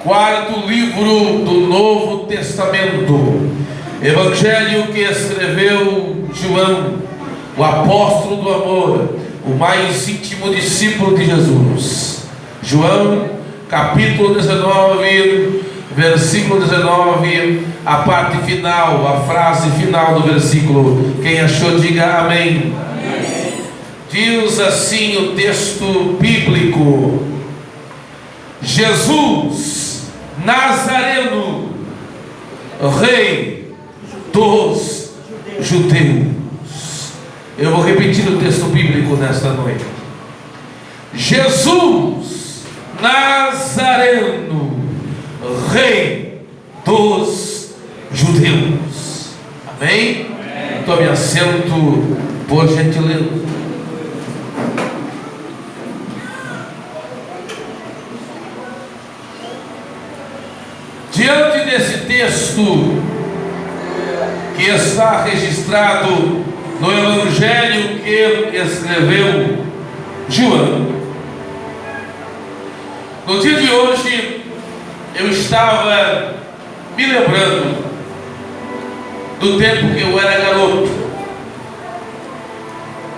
Quarto livro do Novo Testamento, Evangelho que escreveu João, o apóstolo do amor, o mais íntimo discípulo de Jesus. João, capítulo 19, versículo 19, a parte final, a frase final do versículo. Quem achou, diga amém. Amém. Diz assim o texto bíblico: Jesus Nazareno, Rei dos Judeus. Eu vou repetir o texto bíblico nesta noite. Jesus Nazareno, Rei dos Judeus. Amém? Tome assento, por gentileza. Diante desse texto que está registrado no Evangelho que escreveu João, no dia de hoje eu estava me lembrando do tempo que eu era garoto,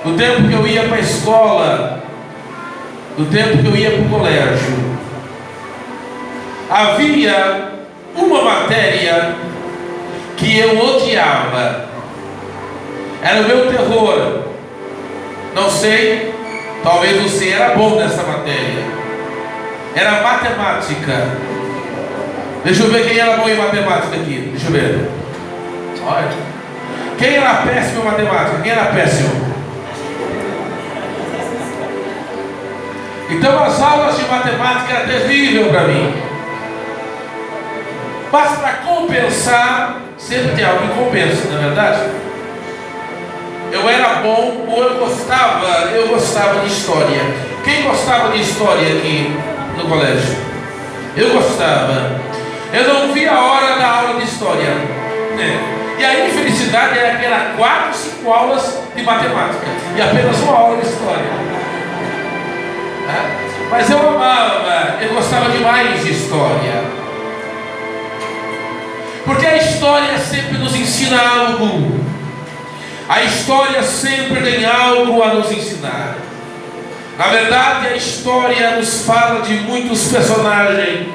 do tempo que eu ia para a escola, do tempo que eu ia para o colégio. Havia uma matéria que eu odiava, era o meu terror. Não sei, talvez você era bom nessa matéria. Era matemática. Deixa eu ver quem era bom em matemática aqui. Deixa eu ver. Olha. Quem era péssimo em matemática? Quem era péssimo? Então as aulas de matemática eram terríveis para mim. Mas para compensar, sempre tem algo que compensa, não é verdade? Eu era bom, ou eu gostava de história. Quem gostava de história aqui no colégio? Eu gostava. Eu não via a hora da aula de história, né? E a infelicidade era que era 4, 5 aulas de matemática e apenas uma aula de história, né? Mas eu amava, eu gostava demais de história. Porque a história sempre nos ensina algo. A história sempre tem algo a nos ensinar. Na verdade, a história nos fala de muitos personagens.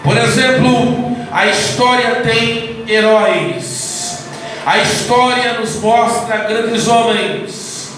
Por exemplo, a história tem heróis. A história nos mostra grandes homens.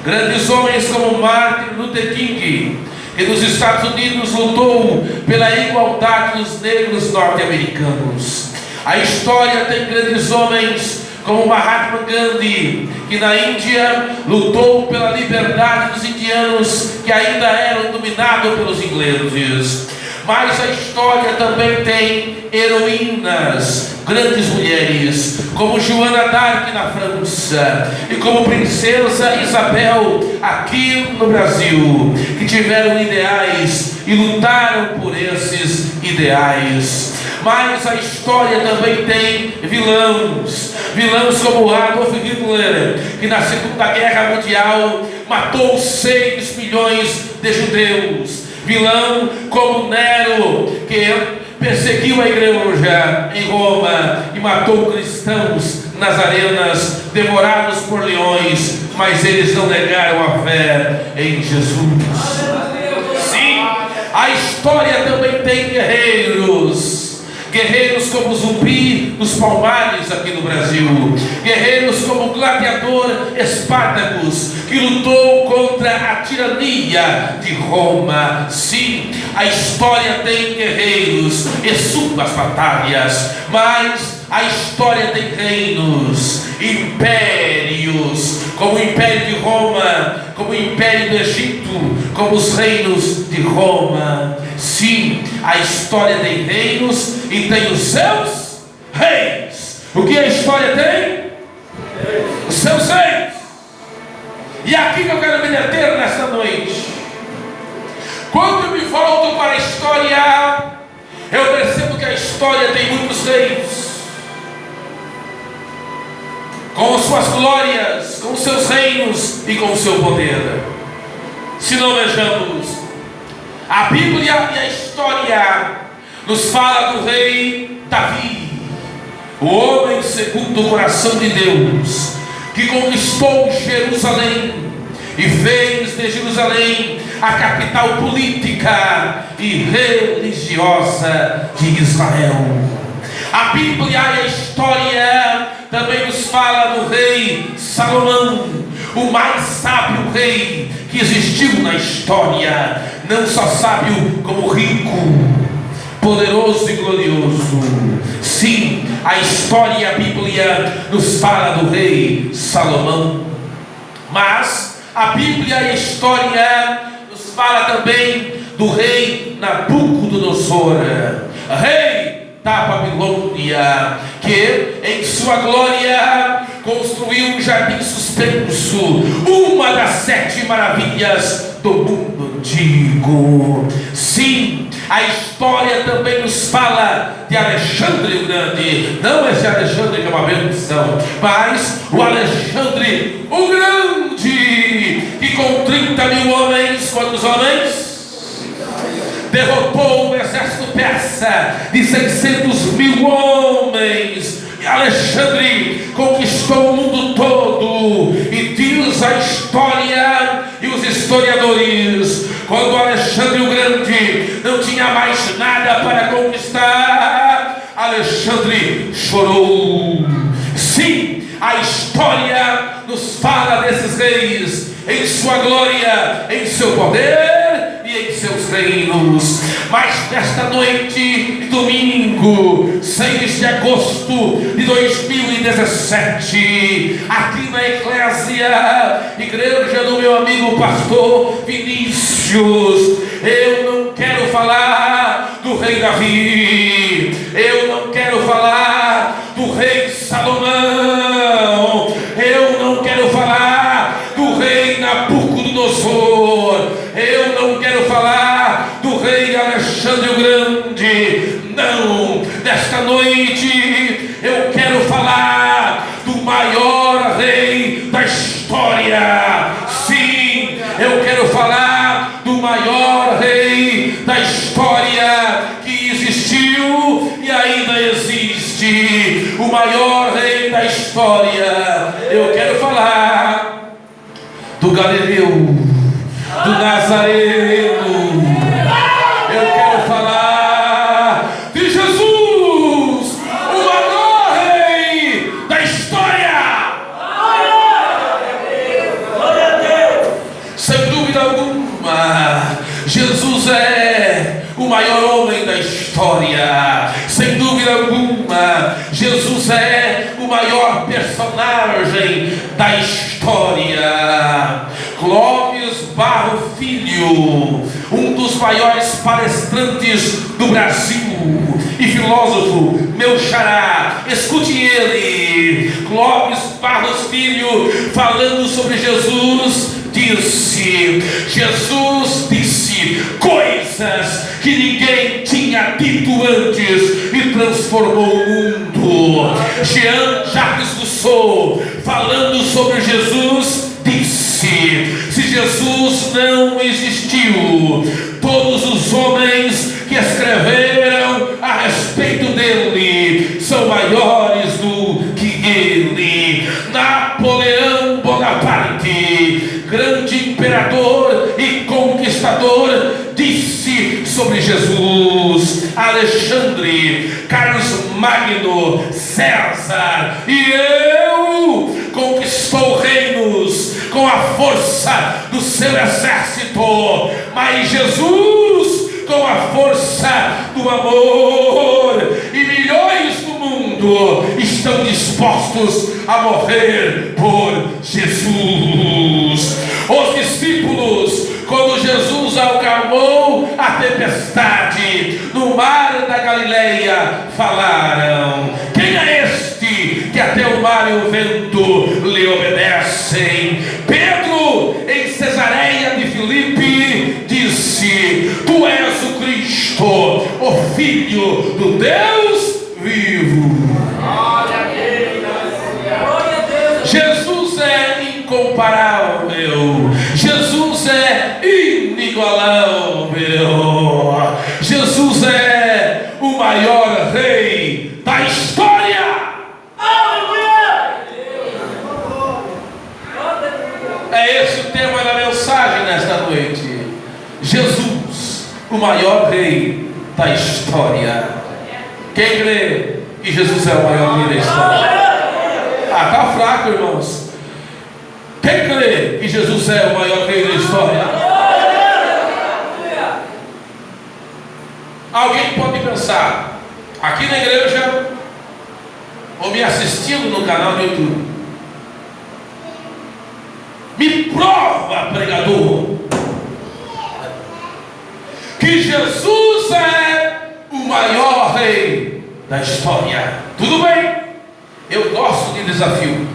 Grandes homens como Martin Luther King, que nos Estados Unidos lutou pela igualdade dos negros norte-americanos. A história tem grandes homens como Mahatma Gandhi, que na Índia lutou pela liberdade dos indianos que ainda eram dominados pelos ingleses. Mas a história também tem heroínas, grandes mulheres, como Joana d'Arc na França e como Princesa Isabel aqui no Brasil, que tiveram ideais e lutaram por esses ideais. Mas a história também tem vilões como Adolf Hitler, que na Segunda Guerra Mundial matou 6 milhões de judeus. Vilão como Nero, que perseguiu a igreja em Roma e matou cristãos nas arenas, devorados por leões, mas eles não negaram a fé em Jesus. Sim, a história também tem guerreiros como Zumbi dos Palmares aqui no Brasil, guerreiros como o gladiador Espartacus, que lutou contra a tirania de Roma. Sim, a história tem guerreiros e suas batalhas, mas a história tem reinos, impérios, como o Império de Roma, como o Império do Egito, como os reinos de Roma. Sim, a história tem reinos e tem os seus reis. O que a história tem? Os seus reis. E aqui que eu quero me deter nesta noite. Quando eu me volto para a história, eu percebo que a história tem muitos reis, com suas glórias, com seus reinos e com o seu poder. Se não vejamos, a Bíblia e a história nos fala do rei Davi, o homem segundo o coração de Deus, que conquistou Jerusalém e fez de Jerusalém a capital política e religiosa de Israel. A Bíblia e a história também nos fala do rei Salomão, o mais sábio rei que existiu na história, não só sábio como rico, poderoso e glorioso. Sim, a história e a Bíblia nos fala do rei Salomão, mas a Bíblia e a história nos fala também do rei Nabucodonosor, rei da Babilônia, que em sua glória construiu um jardim suspenso, uma das 7 maravilhas do mundo antigo. Sim, a história também nos fala de Alexandre o Grande, não esse Alexandre que é uma benção, mas o Alexandre o Grande, que com 30.000 homens, quantos homens? Derrotou um exército persa de 600.000 homens. E Alexandre conquistou o mundo todo. E diz a história e os historiadores, quando Alexandre o Grande não tinha mais nada para conquistar, Alexandre chorou. Sim, a história nos fala desses reis em sua glória, em seu poder e em seus reinos. Mas nesta noite, domingo 6 de agosto de 2017, aqui na Eclésia, igreja do meu amigo pastor Vinícius, eu não quero falar do rei Davi, eu não quero falar do rei Salomão, eu não quero falar do rei Nabucodonosor, eu não quero falar do rei Alexandre o Grande. Não, nesta noite eu quero falar do maior rei da história. Sim, eu quero falar do maior rei da história que existiu e ainda existe. O maior rei da história. Eu quero falar do Galileu, do Nazareno. Eu quero falar de Jesus, o maior rei da história. Glória a Deus. Sem dúvida alguma, Jesus é o maior homem da história. Sem dúvida alguma, Jesus é o maior personagem da história. Clóvis Barro Filho, um dos maiores palestrantes do Brasil e filósofo, meu xará, escute ele. Clóvis Barros Filho, falando sobre Jesus, disse: Jesus disse coisas que ninguém tinha dito antes e transformou o mundo. Jean-Jacques Rousseau, falando sobre Jesus, disse: se Jesus não existiu, todos os homens que escreveram a respeito dele são maiores do que ele. Napoleão Bonaparte, grande imperador e conquistador, disse sobre Jesus. Alexandre, Carlos Magno, César e eu conquistou reinos com a força do seu exército, mas Jesus com a força do amor. E milhões do mundo estão dispostos a morrer por Jesus. Os discípulos, quando Jesus acalmou a tempestade no mar da Galileia, falaram: quem é este que até o mar e o vento lhe obedecem? Pedro, em Cesareia de Filipe, disse: tu és o Cristo, o Filho do Deus vivo. Jesus é incomparável, Jesus é inigualável, Jesus é maior rei da história. É esse o tema da mensagem nesta noite. Jesus, o maior rei da história. Quem crê que Jesus é o maior rei da história? Ah, está fraco, irmãos. Quem crê que Jesus é o maior rei da história? Alguém pode pensar, aqui na igreja, ou me assistindo no canal do YouTube, me prova, pregador, que Jesus é o maior rei da história. Tudo bem, eu gosto de desafio,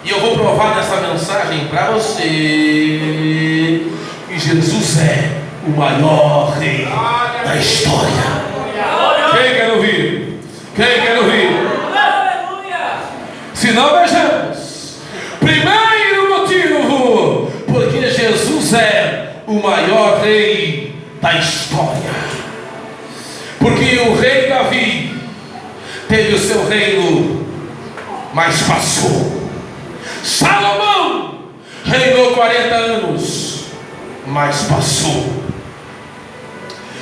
e eu vou provar nessa mensagem para você que Jesus é o maior rei da história. Quem quer ouvir? Quem quer ouvir? Se não, vejamos. Primeiro motivo, porque Jesus é o maior rei da história. Porque o rei Davi teve o seu reino, mas passou. Salomão reinou 40 anos, mas passou.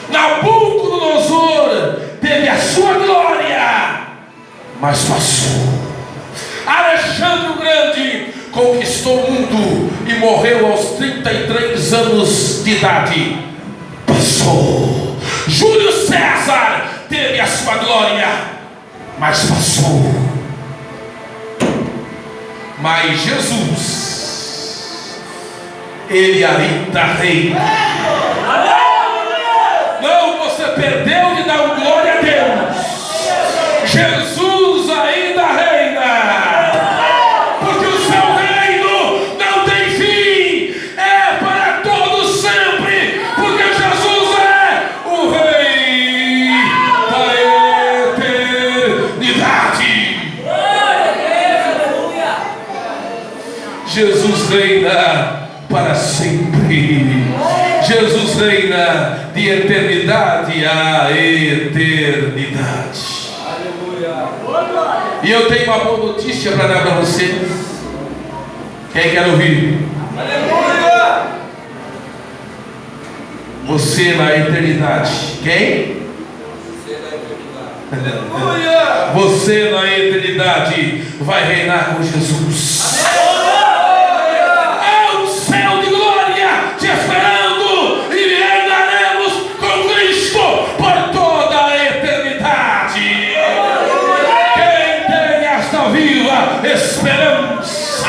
Nabucodonosor teve a sua glória, mas passou. Alexandre o Grande conquistou o mundo e morreu aos 33 anos de idade. Passou. Júlio César teve a sua glória, mas passou. Mas Jesus, ele ainda reina. Não, você perdeu de dar glória a Deus. Jesus ainda reina, porque o seu reino não tem fim, é para todo sempre, porque Jesus é o rei da eternidade. Jesus reina para sempre. Jesus reina de eternidade a eternidade. E eu tenho uma boa notícia para dar para você. Quem quer ouvir? Você na eternidade. Quem? Você na eternidade vai reinar com Jesus. É um céu de glória te esperando, e reinaremos com Cristo por toda a eternidade. Quem tem esta viva esperança?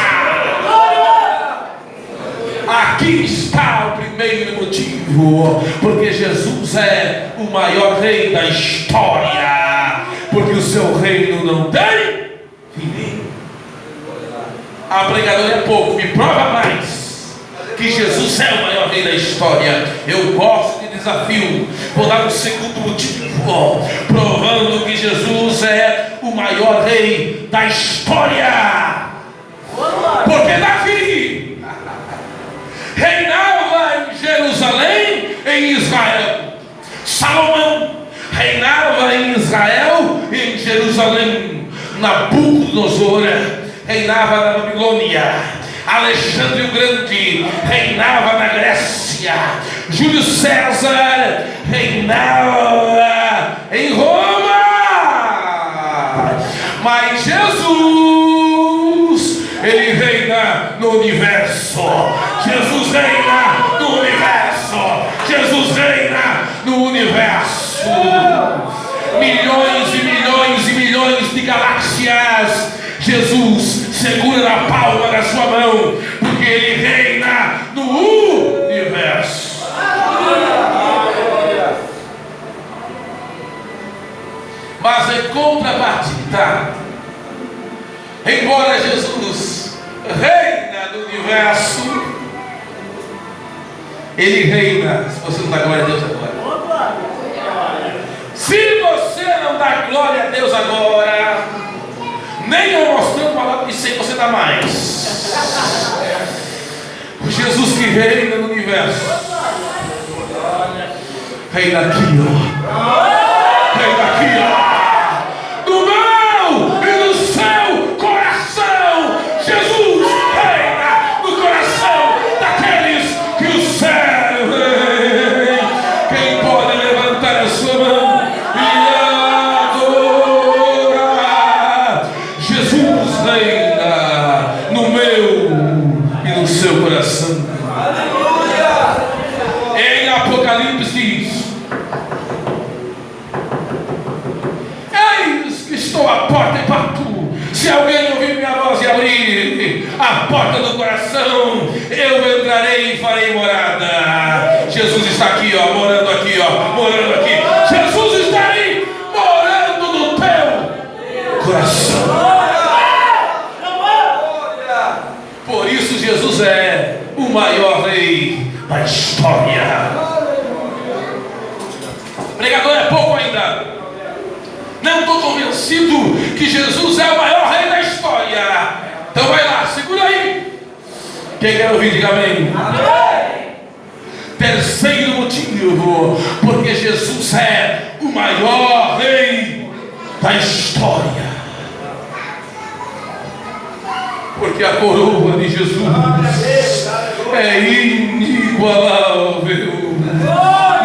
Aqui está o primeiro motivo, porque Jesus é o maior rei da história, porque o seu reino não tem fim. A pregadora é pouco, me prova mais que Jesus é o maior rei da história. Eu gosto de desafio. Vou dar um segundo motivo, provando que Jesus é o maior rei da história. Porque Davi reinava em Jerusalém, em Israel. Salomão reinava em Israel e em Jerusalém. Nabucodonosor reinava na Babilônia. Alexandre o Grande reinava na Grécia. Júlio César reinava em Roma. Mas Jesus, ele reina no universo. Jesus reina no universo. Jesus reina no universo. Milhões e milhões e milhões de galáxias Jesus segura na palma da sua mão, porque ele reina no universo. Mas em contrapartida, embora Jesus reina no universo, ele reina. Se você não dá glória a Deus agora, se você não dá glória a Deus agora, nem eu mostrando uma palavra de 100 você dá mais. O Jesus que reina no universo reina aqui, ó. Reina aqui, história. Pregador é pouco ainda. Não estou convencido que Jesus é o maior rei da história. Então vai lá, segura aí. Quem quer ouvir, diga amém. Amém. Terceiro motivo, porque Jesus é o maior rei da história. Porque a coroa de Jesus é inigualável.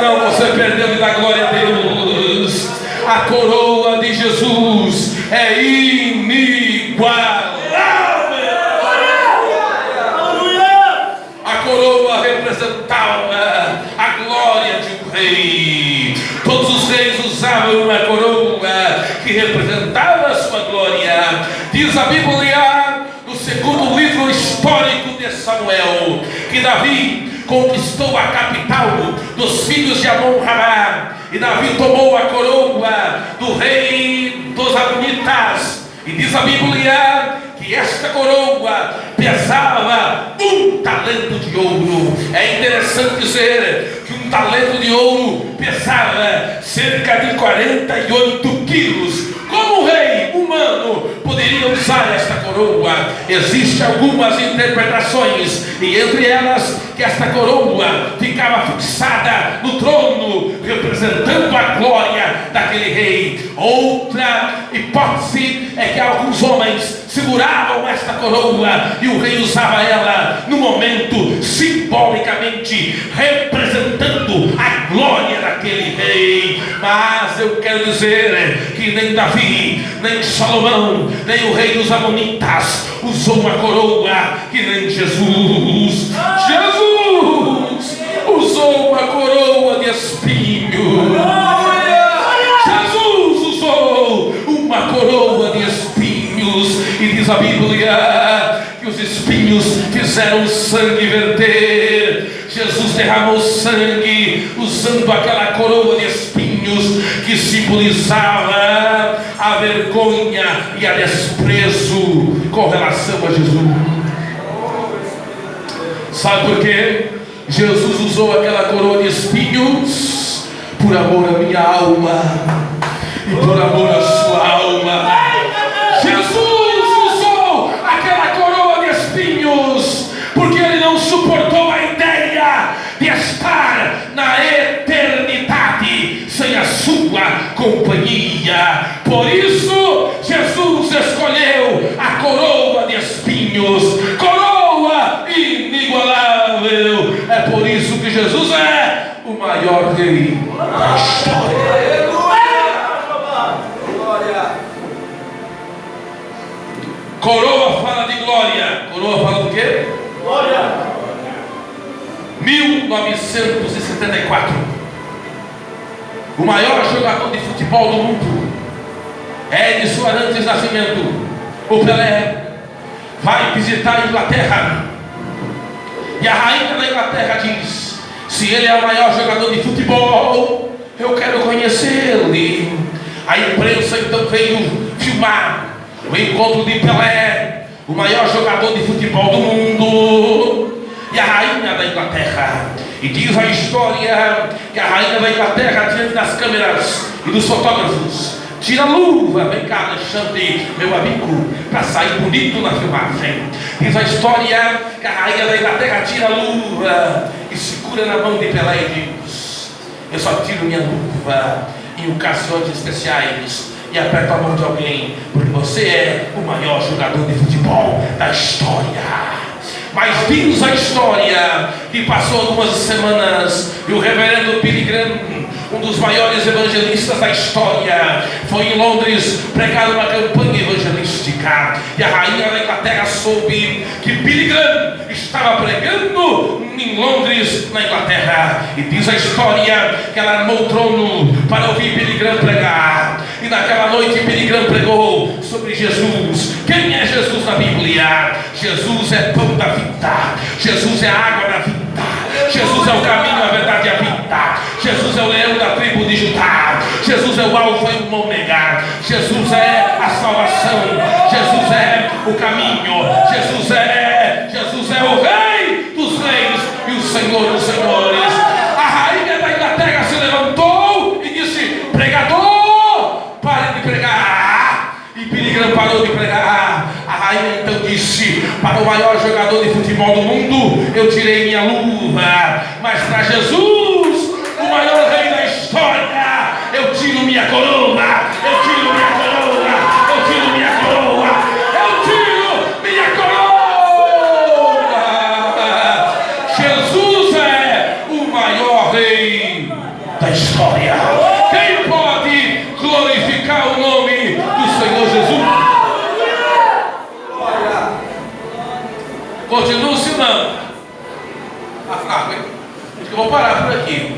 Não, você perdeu de dar glória a Deus. A coroa de Jesus é inigualável. A coroa representava a glória de um rei. Todos os reis usavam uma coroa que representava a sua glória. Diz a Bíblia, no segundo livro histórico de Samuel, que Davi conquistou a capital dos filhos de Amon-Rabá, e Davi tomou a coroa do rei dos Amonitas. E diz a Bíblia que esta coroa pesava 1 talento de ouro. É interessante dizer que 1 talento de ouro pesava cerca de 48 quilos. Como o rei humano poderia usar esta coroa? Existem algumas interpretações, e entre elas que esta coroa ficava fixada no trono, representando a glória daquele rei. Outra hipótese é que alguns homens seguravam esta coroa e o rei usava ela no momento, simbolicamente representando a glória daquele rei. Mas eu quero dizer que nem Davi, nem Salomão, nem o rei dos Amonitas usou uma coroa que nem Jesus. Jesus usou uma coroa de espinhos. Jesus usou uma coroa de espinhos. E diz a Bíblia que os espinhos fizeram o sangue verter. Jesus derramou sangue usando aquela coroa de espinhos que simbolizava a vergonha e a desprezo com relação a Jesus. Sabe por quê? Jesus usou aquela coroa de espinhos por amor à minha alma e por amor à sua alma. Jesus usou aquela coroa de espinhos porque ele não suportou a ideia de estar na eternidade sem a sua companhia. Por isso Jesus escolheu a coroa de espinhos, coroa inigualável. É por isso que Jesus é o maior rei da história. Coroa fala de glória. Coroa fala do quê? Glória. 1974. O maior jogador de futebol do mundo, Edson Arantes Nascimento, o Pelé, vai visitar a Inglaterra. E a rainha da Inglaterra diz: se ele é o maior jogador de futebol, eu quero conhecê-lo. A imprensa então veio filmar o encontro de Pelé, o maior jogador de futebol do mundo, e a rainha da Inglaterra. E diz a história que a rainha da Inglaterra, diante das câmeras e dos fotógrafos, tira a luva, vem cá, Alexandre, meu amigo, para sair bonito na filmagem. Diz a história que a rainha da Inglaterra tira a luva e segura na mão de Pelé e diz: eu só tiro minha luva em ocasiões especiais e aperto a mão de alguém, porque você é o maior jogador de futebol da história. Mas diz a história que passou algumas semanas e o reverendo Billy Graham, um dos maiores evangelistas da história, foi em Londres pregar uma campanha evangelística, e a rainha da Inglaterra soube que Billy Graham estava pregando em Londres, na Inglaterra, e diz a história que ela armou o trono para ouvir Billy Graham pregar. E naquela noite Billy Graham pregou sobre Jesus. Quem é Jesus na Bíblia? Jesus é pão da vida, Jesus é a água da vida, Jesus é o caminho, a verdade e a vida, Jesus é o leão da tribo de Judá, Jesus é o alfa e o ômega, Jesus é a salvação, Jesus é o caminho, Jesus é o rei dos reis e o Senhor Senhor dos Senhores. A rainha da Inglaterra se levantou e disse: pregador, pare de pregar. E Billy Graham parou de pregar. A rainha então disse: para o maior jogador de futebol do mundo eu tirei minha luva, mas para Jesus, o maior rei da história, eu tiro minha coroa. Eu tiro minha coroa. Eu tiro minha coroa. Eu tiro minha coroa. Jesus é o maior rei da história. Quem pode glorificar o nome do Senhor Jesus? Continua ensinando. Está fraco, hein? Acho que eu vou parar por aqui.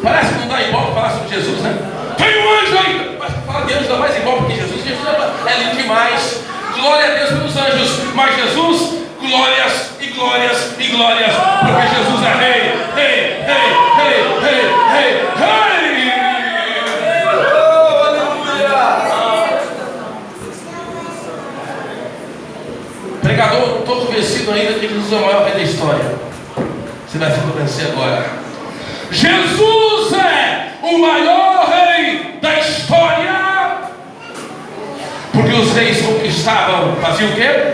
Parece que não dá igual para falar sobre Jesus, né? Tem um anjo ainda, mas falar de anjo dá mais igual, porque Jesus é lindo demais. Glória a Deus pelos anjos, mas Jesus, glórias e glórias e glórias, porque Jesus é rei, rei, rei, rei, rei, rei, rei. Pregador, não estou convencido ainda que Jesus é o maior rei da história. Você vai se convencer agora. Jesus é o maior rei da história, porque os reis conquistavam, faziam o quê?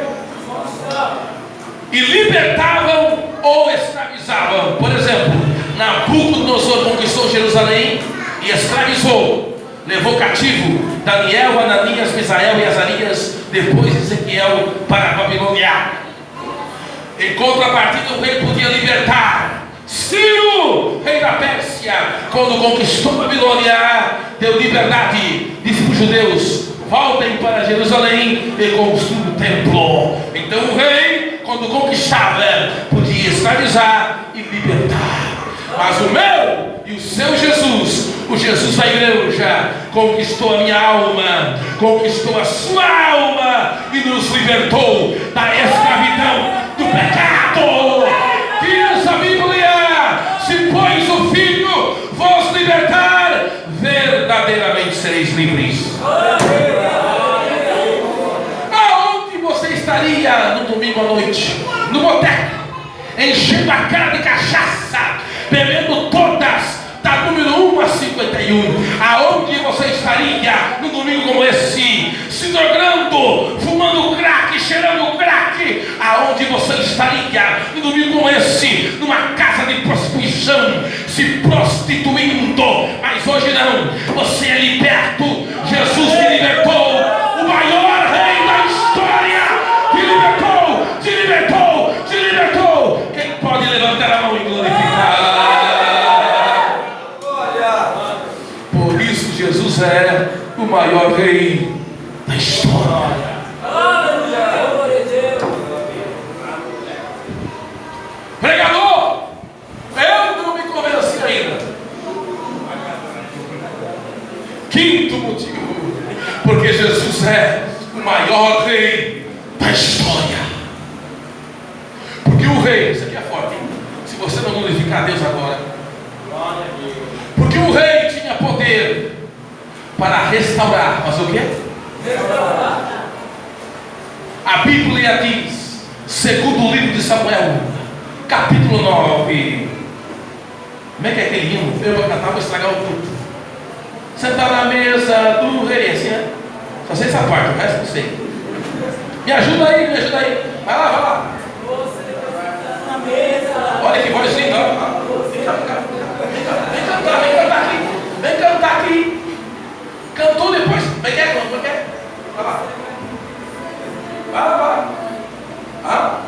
E libertavam ou escravizavam. Por exemplo, Nabucodonosor conquistou Jerusalém e escravizou, levou cativo Daniel, Ananias, Misael e Azarias, depois Ezequiel, para a Babilônia. Em contrapartida, o rei podia libertar. Ciro, rei da Pérsia, quando conquistou a Babilônia, deu liberdade, disse para os judeus: voltem para Jerusalém e construam o templo. Então o rei, quando conquistava, podia escravizar e libertar. Mas o meu e o seu Jesus, o Jesus da igreja, conquistou a minha alma, conquistou a sua alma e nos libertou da escravidão do pecado. Diz a Bíblia: se pois o Filho vos libertar, verdadeiramente sereis livres. Aonde você estaria no domingo à noite? No boteco, enchendo a cara de cachaça, bebendo todas, da número 1 a 51. Aonde você estaria no domingo como esse? Se drogando, fumando crack, cheirando crack. Aonde você estaria no domingo como esse? Numa casa de prostituição, se prostituindo. Mas hoje não, você é liberto. Jesus te libertou, o maior rei da história te libertou, te libertou, te libertou. Quem pode levantar a mão e glorificar? Por isso Jesus é o maior rei da história. Pregador, eu não me convenci ainda. Quinto motivo, porque Jesus é o maior rei da história. Porque o rei, isso aqui é forte, hein? Se você não glorificar a Deus agora, porque o rei tinha poder para restaurar. Mas o quê? Restaurar. A Bíblia diz, segundo o livro de Samuel, capítulo 9. Como é que é aquele hino? Eu vou cantar, vou estragar o culto. Sentar na mesa do rei, assim, né? Só sei essa parte, o resto não sei. Me ajuda aí, me ajuda aí. Vai lá, vai lá. Olha que voz linda. Vem cantar, vem cantar aqui. Vem cantar aqui. Cantou depois. Vem cá, vem cá. Vai lá. Vai lá, vai lá. Ah?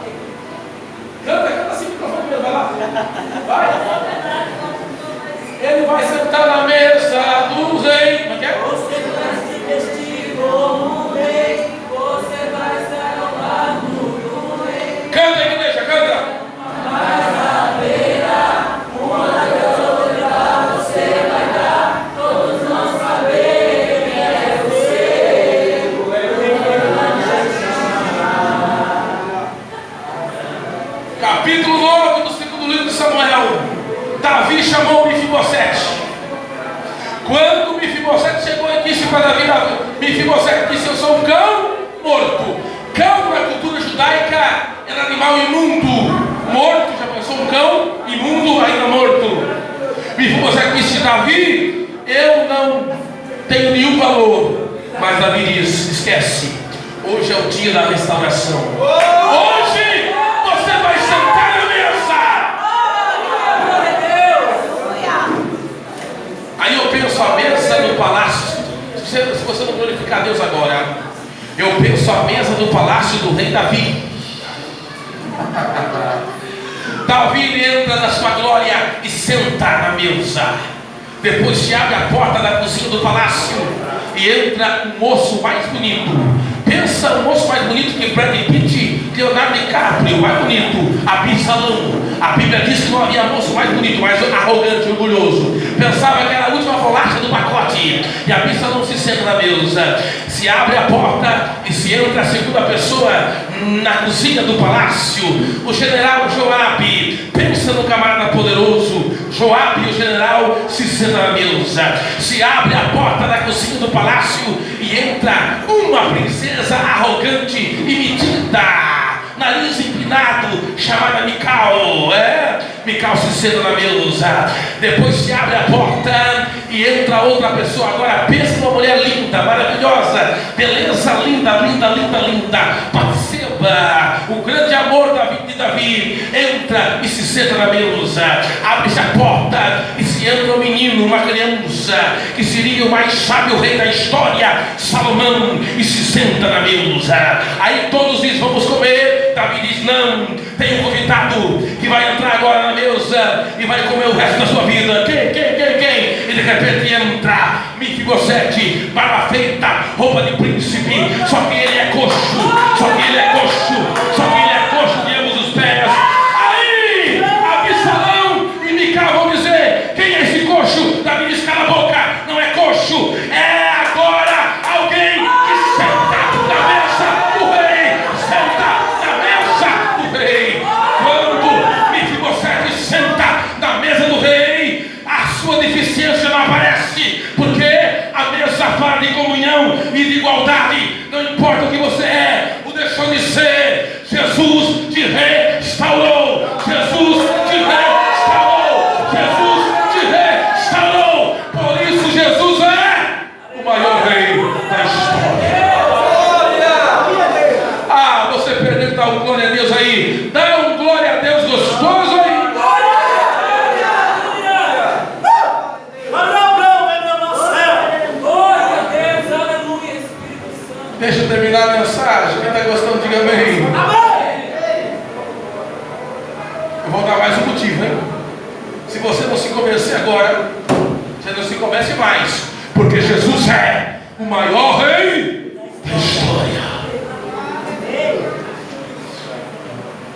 Canta assim, microfone mesmo, vai lá. Vai. Ele vai sentar na mesa do rei. Não quer? Você vai se vestir como rei. Você vai estar ao lado do rei. Canta, igreja, canta. Mas haverá uma glória, você vai dar. Todos nós sabemos quem é você. Capítulo 9 do segundo livro de Samuel. Davi chamou Mefibosete. Quando Mefibosete chegou e disse para Davi, Mefibosete disse: eu sou um cão morto. Cão na cultura judaica era animal imundo, morto. Já pensou um cão imundo ainda morto? Mefibosete disse: Davi, eu não tenho nenhum valor. Mas Davi diz: esquece, hoje é o dia da restauração. Hoje você vai sentar na mesa. Aí eu penso a mesa do palácio. Se você não glorificar Deus agora, eu penso a mesa do palácio do rei Davi. Davi entra na sua glória e senta na mesa. Depois se abre a porta da cozinha do palácio e entra o moço mais bonito. Pensa o moço mais bonito que Brad Pitt, Leonardo DiCaprio, mais bonito, Absalão. A Bíblia diz que não havia moço mais bonito, mais arrogante, orgulhoso. Pensava que era a última bolacha do pacote. E Absalão se senta na mesa. Se abre a porta e se entra a segunda pessoa na cozinha do palácio. O general Joabe. Pensa no camarada poderoso. Joabe, o general, se senta na mesa. Se abre a porta da cozinha do palácio e entra uma princesa arrogante e metida, nariz empinado, chamada Mical. Mical se senta na mesa. Depois se abre a porta e entra outra pessoa. Agora pensa numa mulher linda, maravilhosa, beleza, linda, linda, linda, linda. Batseba, o grande amor da vida de Davi, entra e se senta na mesa. Abre-se a porta e se entra um menino, uma criança, que seria o mais sábio rei da história, Salomão, e se senta na mesa. Aí todos dizem: vamos comer. Davi diz: não, tem um convidado que vai entrar agora na mesa e vai comer o resto da sua vida. Quem? E de repente entra Mefibosete, barba feita, roupa de príncipe, só que ele é coxo, só que ele é coxo de ambos os pés. Aí Absalão e Mical vão dizer: quem é esse coxo? Davi diz: cala a boca, não é coxo, é agora alguém que senta na mesa do rei. Senta na mesa do rei. Quando Mefibosete senta na mesa do rei, a sua deficiência não aparece, porque a mesa fala de comunhão e de igualdade. Não importa o que você é, o deixou de ser. Jesus te restaurou. Jesus te restaurou. Jesus te restaurou. Por isso Jesus é o maior rei da história. Ah, você perdeu, dá um glória a Deus aí. Dá um glória a Deus gostoso aí. Deixa eu terminar a mensagem. Quem está gostando, diga amém. Eu vou dar mais um motivo, hein? Se você não se convencer agora, você não se convence mais, porque Jesus é o maior rei da história.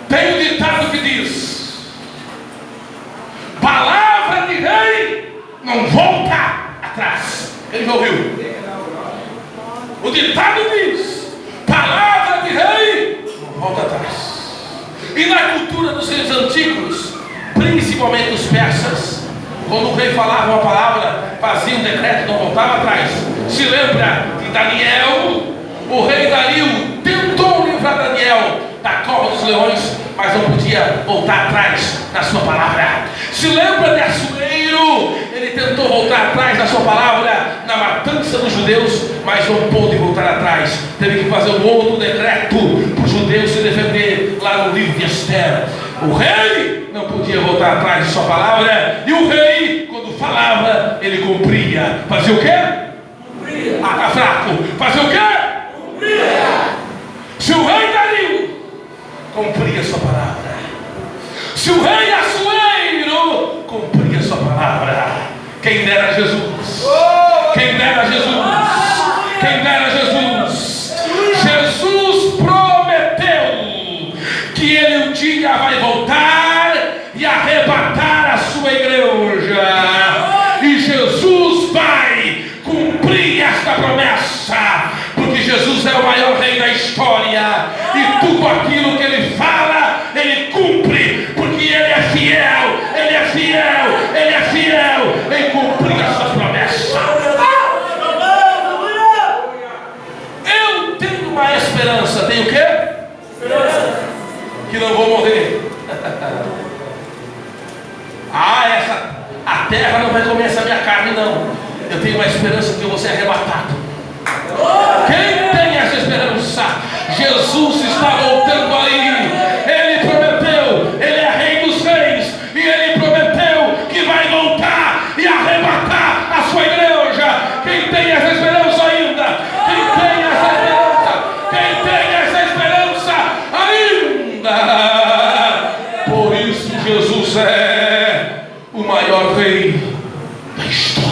Tem um ditado que diz: palavra de rei não volta atrás. Quem já ouviu? O ditado diz: palavra de rei não volta atrás. E na cultura dos reis antigos, principalmente os persas, quando o rei falava uma palavra, fazia um decreto, não voltava atrás. Se lembra de Daniel? O rei Dario tentou livrar Daniel da cova dos leões, mas não podia voltar atrás na sua palavra. Se lembra de Assuero? Ele tentou voltar atrás na sua palavra na matança dos judeus, mas não pôde voltar atrás. Teve que fazer um outro decreto para os judeus se defender lá no livro de Esther. O rei não podia voltar atrás de sua palavra, e o rei, quando falava, ele cumpria. Fazia o quê? Cumpria. Ah, tá fraco. Fazia o quê? Cumpria. Se o rei Dario cumpria sua palavra, se o rei Assuero cumpria sua palavra, quem dera Jesus, quem dera Jesus, quem dera Jesus. Jesus prometeu que ele um dia vai voltar e arrebatar a sua igreja, e Jesus vai cumprir esta promessa, porque Jesus é o maior rei da história, e tudo aquilo que ele fala, ele cumpre, porque ele é fiel, ele é fiel, ele é fiel em cumprir as suas promessas. vai comer essa minha carne, não. Eu tenho uma esperança que eu vou ser arrebatado. Quem tem essa esperança? Jesus está voltando aí. Ele prometeu, Ele é Rei dos Reis, e Ele prometeu que vai voltar e arrebatar a sua igreja. Quem tem essa esperança ainda? Quem tem essa esperança? Quem tem essa esperança ainda? Por isso Jesus é o maior Rei da história.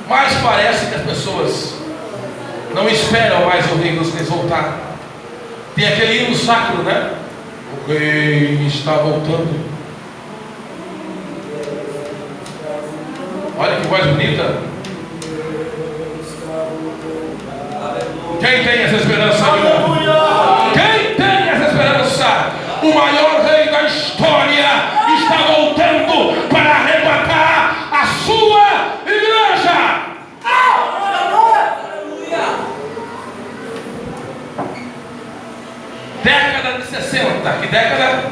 Mas parece que as pessoas não esperam mais o Rei dos Reis voltar. Tem aquele hino sacro, né? O Rei está voltando. Olha que voz bonita. Quem tem essa esperança? Quem tem essa esperança? O maior Rei da história está voltando para arrebatar a sua igreja. Década de 60. Que década?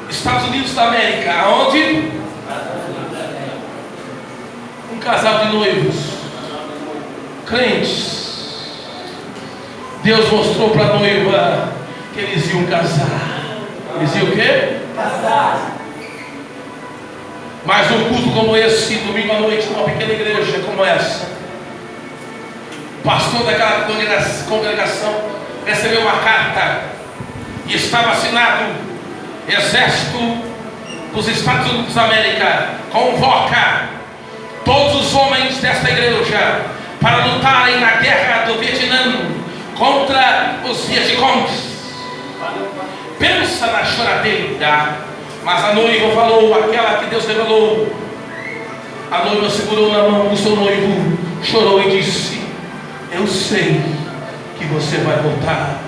Estados Unidos da América. Aonde? Um casal de noivos crentes. Deus mostrou para a noiva que eles iam casar. Eles iam o quê? Casar. Mas um culto como esse, domingo à noite, numa pequena igreja como essa, o pastor daquela congregação recebeu uma carta e estava assinado: Exército dos Estados Unidos da América convoca todos os homens desta igreja para lutarem na guerra do Vietnã contra os vietcongues. Pensa na choradeira. Mas a noiva falou, aquela que Deus revelou. A noiva segurou na mão do seu noivo, chorou e disse: eu sei que você vai voltar,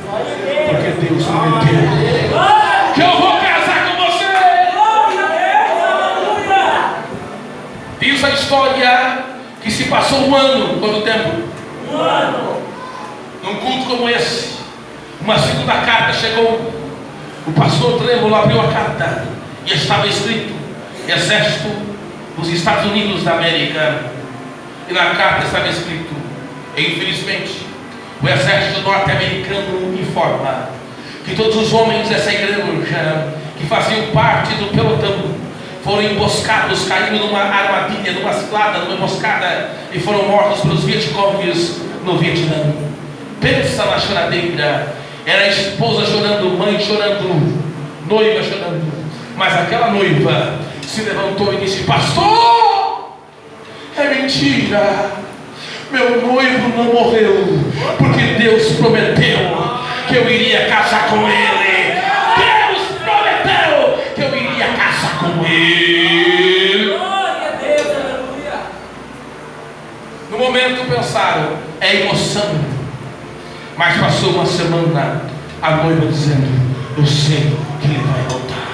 porque Deus prometeu que eu vou casar com você. Diz a história que se passou um ano. Quanto tempo? Um ano. Num culto como esse, uma segunda carta chegou. O pastor trêmulo abriu a carta e estava escrito: Exército dos Estados Unidos da América. E na carta estava escrito: infelizmente, o exército norte-americano informa que todos os homens dessa igreja que faziam parte do pelotão foram emboscados, caíram numa armadilha, numa cilada, numa emboscada, e foram mortos pelos vietcongues no Vietnã. Pensa na choradeira. Era a esposa chorando, mãe chorando, noiva chorando. Mas aquela noiva se levantou e disse: pastor, é mentira, meu noivo não morreu, porque Deus prometeu que eu iria casar com ele. Deus prometeu que eu iria casar com ele. Glória a Deus, aleluia. No momento pensaram: é emoção. Mas passou uma semana, a noiva dizendo: eu sei que ele vai voltar.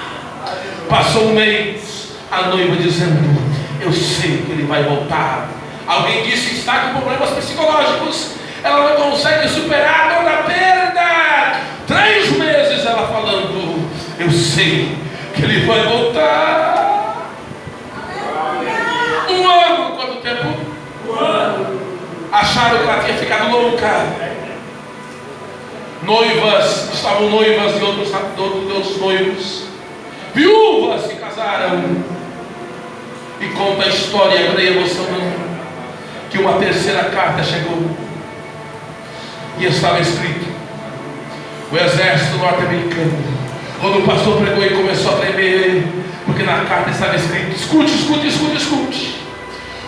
Passou um mês, a noiva dizendo: eu sei que ele vai voltar. Alguém disse que está com problemas psicológicos, ela não consegue superar a dor da perda. 3 meses ela falando: eu sei que ele vai voltar. 1 ano. Quanto tempo? 1 ano. Acharam que ela tinha ficado louca. Noivas, estavam noivas de outros noivos. Viúvas se casaram. E conta a história, creia você ou não, que uma terceira carta chegou e estava escrito: o exército norte-americano. Quando o pastor pregou e começou a tremer, porque na carta estava escrito: escute.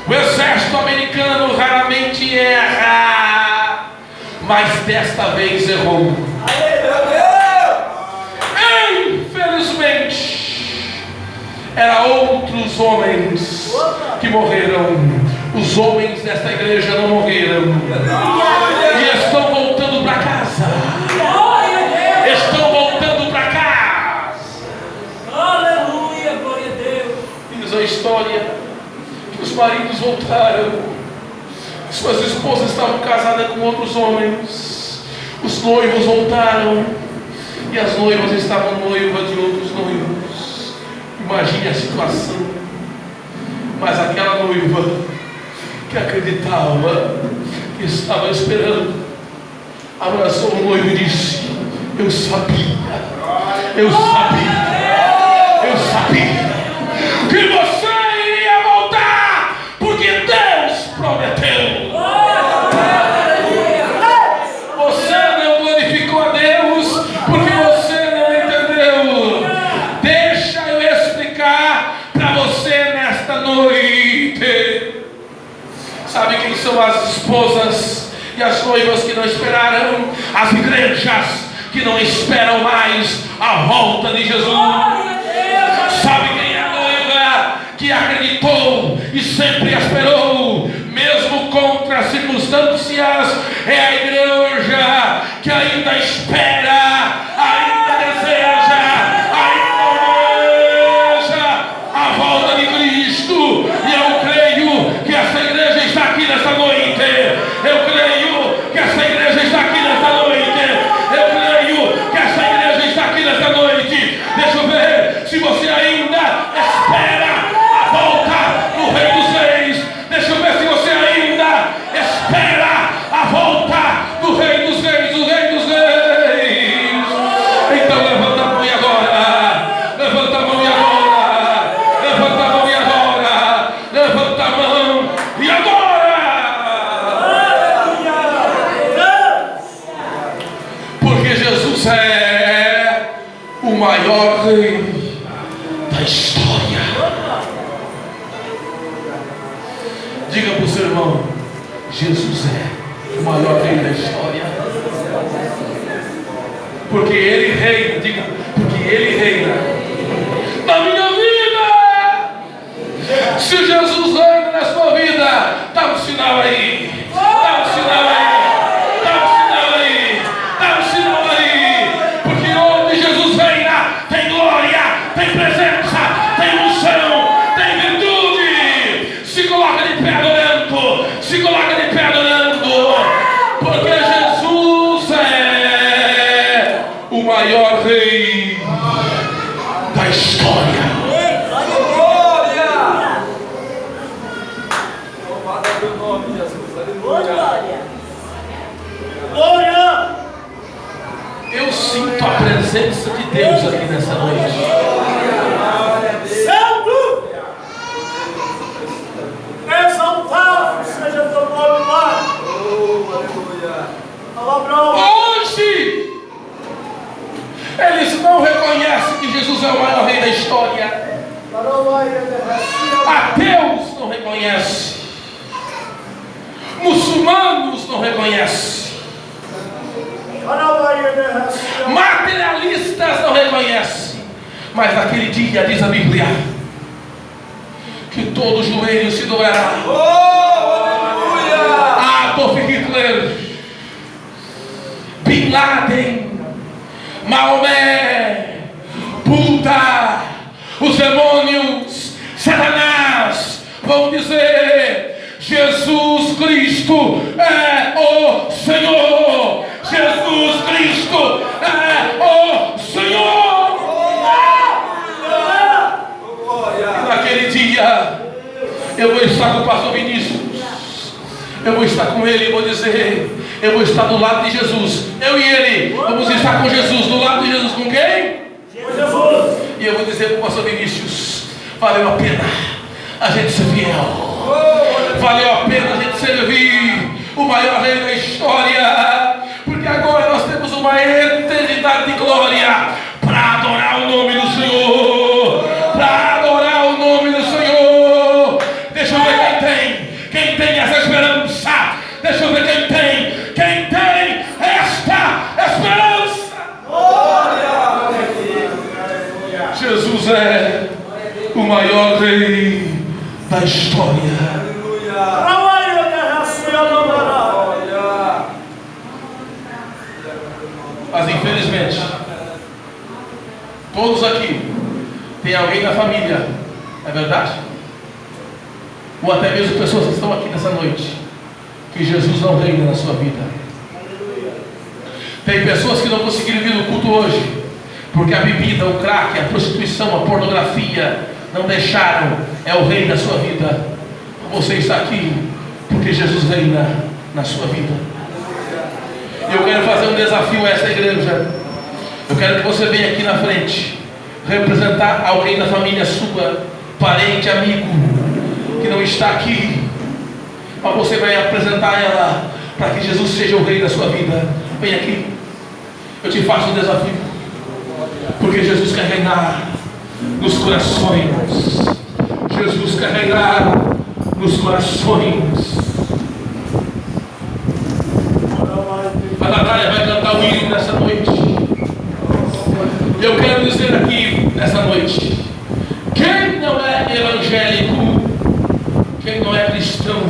O exército americano raramente erra, mas desta vez errou. Infelizmente, eram outros homens que morreram. Os homens desta igreja não morreram e estão voltando para casa. Estão voltando para casa. Aleluia, glória a Deus. Diz a história que os maridos voltaram. Suas esposas estavam casadas com outros homens. Os noivos voltaram e as noivas estavam noivas de outros noivos. Imagine a situação. Mas aquela noiva que acreditava, que estava esperando, abraçou o noivo e disse: eu sabia que você iria voltar, porque Deus prometeu. Você não glorificou a Deus porque você não entendeu. Deixa eu explicar para você nesta noite. Sabe quem são as esposas e as noivas que não esperaram? As igrejas que não esperam mais a volta de Jesus. Sabe quem é a noiva que acreditou e sempre esperou, mesmo contra as circunstâncias? É a igreja que ainda espera, ainda deseja, ainda almeja a volta de Cristo. E eu creio que essa igreja está aqui nesta noite. Eu creio que essa igreja está aqui nesta noite. Eu creio que essa igreja está aqui nesta noite. Deixa eu ver se você ainda espera a volta do Rei dos Reis. Deixa eu ver se você ainda espera a volta do Rei dos Reis, o Rei dos Reis. Então levanta a mão e agora. Levanta a mão e agora. Levanta a mão e agora. Levanta a mão e agora. Porque Jesus é o maior Rei da história. Diga para o seu irmão: Jesus é o maior Rei da história. Porque Ele reina. Diga: porque Ele reina na minha vida. Se Jesus reina na sua vida, dá um sinal aí. Dá um sinal aí. Dá um sinal aí. Dá um sinal aí. Porque onde Jesus reina, tem glória, tem presença, tem unção, tem virtude. Se coloca de pé adorando. Se coloca de pé adorando. Porque Jesus é o maior Rei da história. Eu sinto a presença de Deus aqui nessa noite. Santo! Exaltado seja teu nome, Pai. Hoje eles não reconhecem que Jesus é o maior Rei da história. Ateus não reconhecem. Muçulmanos não reconhecem. Materialistas não reconhecem. Mas naquele dia, diz a Bíblia, que todo joelho se dobrará. Adolf Hitler, Bin Laden, Maomé, Buda, os demônios, Satanás vão dizer: Jesus Cristo é o Senhor. Jesus Cristo é o Senhor. E naquele dia eu vou estar com o pastor Vinícius. Eu vou estar com ele e vou dizer: eu vou estar do lado de Jesus. Eu e ele vamos estar com Jesus. Do lado de Jesus com quem? Jesus. E eu vou dizer para o pastor Vinícius: valeu a pena a gente ser fiel. Valeu a pena a gente servir o maior Rei da história. Porque agora nós temos uma eternidade de glória para adorar o nome do Senhor. Para adorar o nome do Senhor. Deixa eu ver quem tem essa esperança. Deixa eu ver quem tem esta esperança. Jesus é o maior Rei da história. Mas infelizmente, todos aqui tem alguém na família, é verdade? Ou até mesmo pessoas que estão aqui nessa noite, que Jesus não reina na sua vida. Tem pessoas que não conseguiram vir no culto hoje, porque a bebida, o crack, a prostituição, a pornografia não deixaram. É o rei da sua vida. Você está aqui porque Jesus reina na sua vida. Eu quero fazer um desafio a esta igreja. Eu quero que você venha aqui na frente representar alguém da família sua, parente, amigo, que não está aqui, mas você vai apresentar ela para que Jesus seja o rei da sua vida. Vem aqui. Eu te faço um desafio, porque Jesus quer reinar nos corações. Jesus quer reinar nos corações. A Natália vai cantar o hino nessa noite. Eu quero dizer aqui nessa noite: quem não é evangélico, quem não é cristão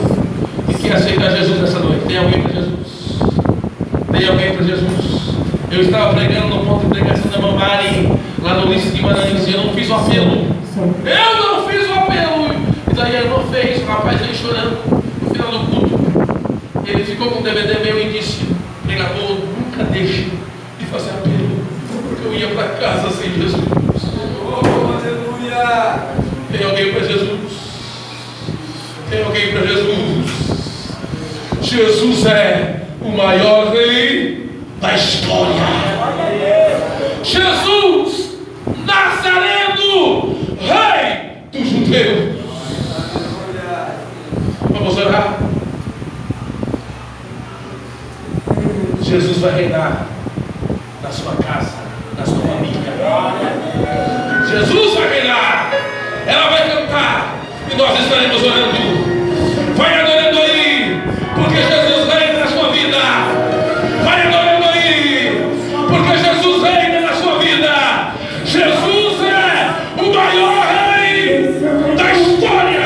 e quer aceitar Jesus nessa noite, tem alguém para Jesus? Tem alguém para Jesus? Eu estava pregando no ponto de pregação da Mamari, lá no Ulisses Guimarães, e eu não fiz o apelo. Eu não fiz o apelo. E daí ele não fez. O rapaz veio chorando no final do culto. Ele ficou com o DVD meu e disse: pregador, nunca deixe de fazer apelo, porque eu ia para casa sem Jesus. Oh, aleluia! Tem alguém para Jesus? Tem alguém para Jesus? Jesus é o maior rei da história. Jesus Nazareno, rei dos judeus. Vamos orar. Jesus vai reinar na sua casa, na sua família. Jesus vai reinar. Ela vai cantar e nós estaremos orando. Vai adorando aí, porque Jesus reina na sua vida. Vai adorando aí, porque Jesus reina na sua vida. Jesus é o maior rei da história.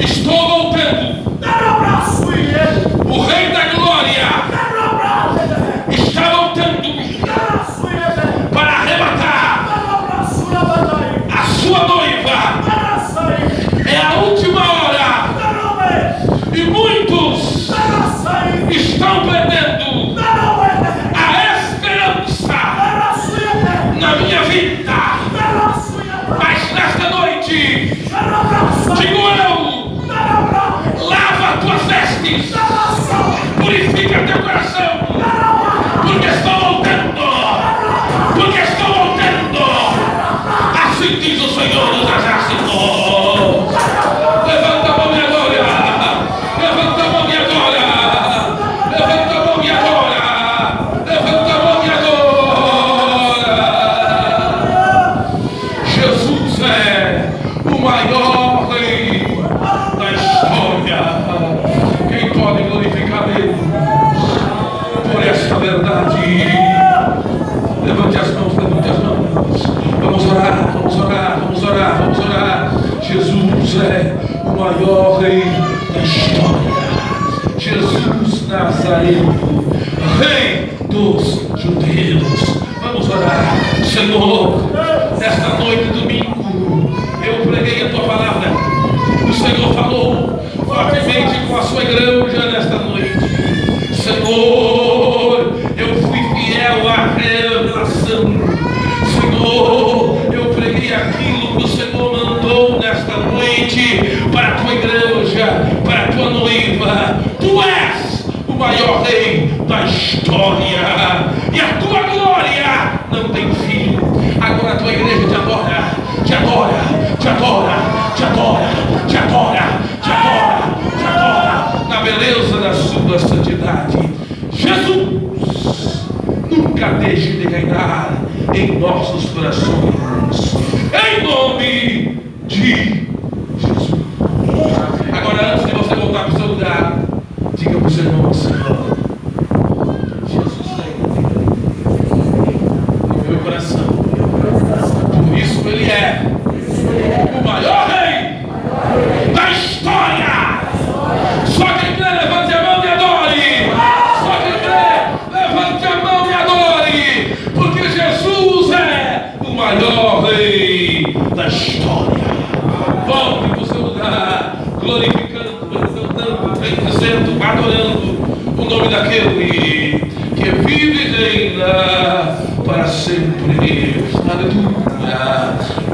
Estou voltando. O Rei da Glória está voltando para arrebatar a sua noiva. É a última hora e muitos estão perdendo a esperança na minha vida. Mas nesta noite digo eu: lava tuas vestes, purifica teu coração, porque estou voltando, porque estou voltando. Assim diz o Senhor dos Exércitos. Levanta a mão e agora, levanta a mão e agora, levanta a mão e agora, levanta a mão e agora. Jesus é o maior Rei da história. Quem pode glorificar Deus por esta verdade? Levante as mãos, levante as mãos. Vamos orar, vamos orar, vamos orar, vamos orar. Jesus é o maior Rei da história. Jesus Nazareno, Rei dos judeus. Vamos orar. Senhor, nesta noite de domingo, eu preguei a tua palavra. O Senhor falou fortemente com a sua igreja nesta noite. Senhor, eu fui fiel à revelação. Senhor, eu preguei aquilo que o Senhor mandou nesta noite para a tua igreja, para a tua noiva. Tu és o maior Rei da história e a tua glória não tem fim. Agora a tua igreja te adora, te adora, te adora, te adora, te adora, te adora, te adora, na beleza da sua santidade. Jesus, nunca deixe de reinar em nossos corações, em nome de Jesus. Agora, antes de você voltar para o seu lugar, diga para o seu irmão: Senhor, Jesus reina no meu coração. Por isso Ele é o maior Rei da história. Só quem crê, levante a mão e adore. Só quem crê, levante a mão e adore. Porque Jesus é o maior Rei da história. Volte para o seu lugar, glorificando, exaltando, bendizendo, adorando o nome daquele que vive e reina para sempre. Aleluia.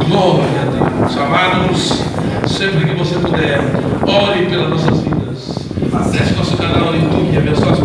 Glória a Deus. Amados, sempre que você puder, ore pelas nossas vidas. Acesse nosso canal no YouTube, abençoe as